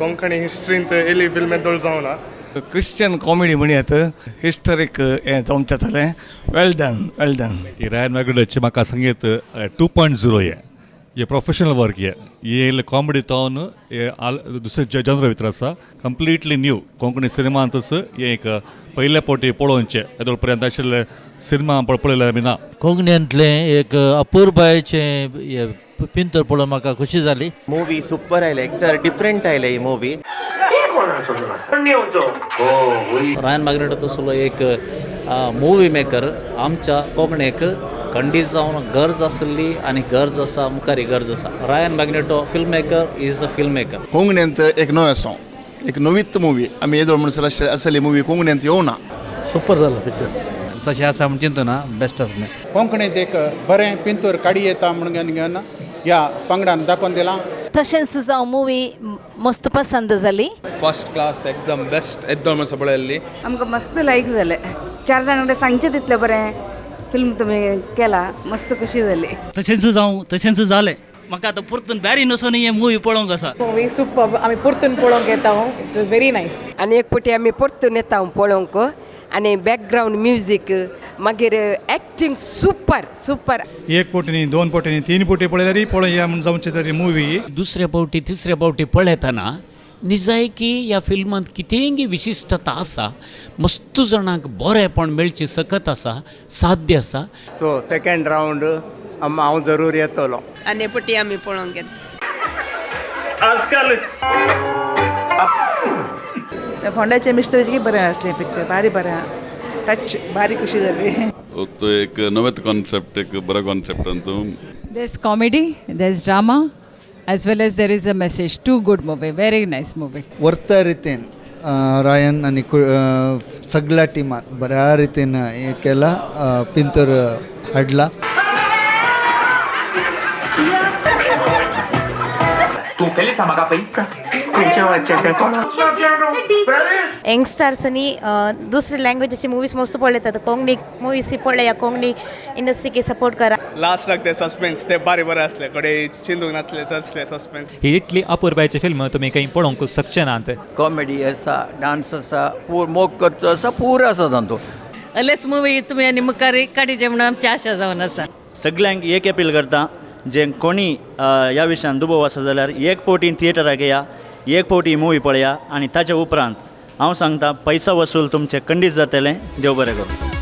कोंकणी हिस्ट्रींत येयली फिल्म येदोळ जावं ना. क्रिश्चियन कॉमेडी म्हणयात हिस्टरीक हें जमचेतलें. वेल डन. ಈ ರಾಯನ್ ಮ್ಯಾಗ್ನೆಟೋची म्हाका सांगेत 2.0 ये प्रोफेशनल वर्क ये कॉमेडी तावन दुसरे जनर भितर आसा कंप्लीटली न्यू कोंकणी सिनेमांतच हे एक पयल्या पोटी पळोवचे येदोळ पर्यंत आशिल्ले सिनेमा पळयले बी ना. कोंकणींतलें एक अपूर्बायेचें पिंतूर पळोवन म्हाका खुशी जाली. मूवी सुपर आयले एकदर डिफरंट आयले ही मूवी. रायन मॅग्नेटो तसलो एक मूवी मेकर आमच्या कोंकणीक खंडीत जावन गरज आसली आनी गरज आसा मुखारी गरज आसा. रायन magneto film maker is a film maker. कोंकणींत एक नवें सॉंग एक नवीत मूवी आमी येदोळ म्हणसर आसली मूवी कोंकणींत येवना. सुपर जालो पिक्चर. तशें आसा म्हण चिंतू ना बेस्ट आसलें. कोंकणीत एक बरें पिंतूर काडी येता म्हणून ह्या पंगडान दाखोवन दिलां. तशेंच जावं मूवी मस्त पसंद जाली. फर्स्ट क्लास एकदम बेस्ट येदोळ म्हणसर पळयल्ली. आमकां मस्त लायक जालें. 4 जाणां कडेन सांगचें तितलें बरें फिल्म तुमी केला. मस्त खुशी जाली. तशेंच जालें. म्हाका आतां परतून बॅरी नसून हे मूवी पळोवंक आसा. Movie super. आमी परतून पळोवंक येता. It was very nice. आनी एक फावटी आमी परतून येता पळोवंक. आनी बॅकग्रावंड म्युजीक मागीर एक्टींग सुपर. एक पोटी न्ही 2 पोटी न्ही 3 पोटी पळयल्यार पळोवया म्हण जावचे तरी मूवी. दुसऱ्या पावटी तिसऱ्या पावटी पळयतना निजायकी ह्या फिल्मांत कितेंय विशिश्टता आसा. मस्त जाणांक बरेपण मेळची सकत आसा. साध्य आसा. सो सेकंड रावंड हांव जरूर येतलो. आनी फावटी आमी पळोवंक येता. फोंड्याचे मिस्त्रीचे बरें आसलें पिक्चर. भारी बरें टच. भारी खुशी जाली. तो एक नवेत कॉन्सेप्ट एक बरो concept there is comedy, there is drama as well as there is a message. Too good movie, very nice movie. वर्ता रितीन रायन आनी सगळ्या टिमान बऱ्या रितीन हें केला. पिंतूर हाडला. यंगस्टर्सनी दुसरे लँग्वेजचे मूवीज मस्त पळयतात. कोंकणी मुवीज पळया. कोंकणी इंडस्ट्रीक सपोर्ट करा. लास्टाक ते सस्पेन्स ते बरें आसले. कडे चिंतूंक नासले तसले सस्पेन्स. ही इतली अपूर्बायेची फिल्म तुमी खंय पळोवंक शकचे नात. कॉमेडी आसा, डान्स आसा, मोग करचो आसा, पूर आसा तांतूं. अलेस मूवी तुमी आनी मुखार काडीचे म्हणून आमची आशा जावन आसा. सगळ्यांक एक अपील करता जे कोणी ह्या विशयान दुबव आसा जाल्यार एक पोटी थिएटराक येया. एक पोटी मूवी पळया आनी ताच्या उपरांत हांव सांगता पैसा वसूल तुमचें खंडीत जातलें. देव बरें करूं.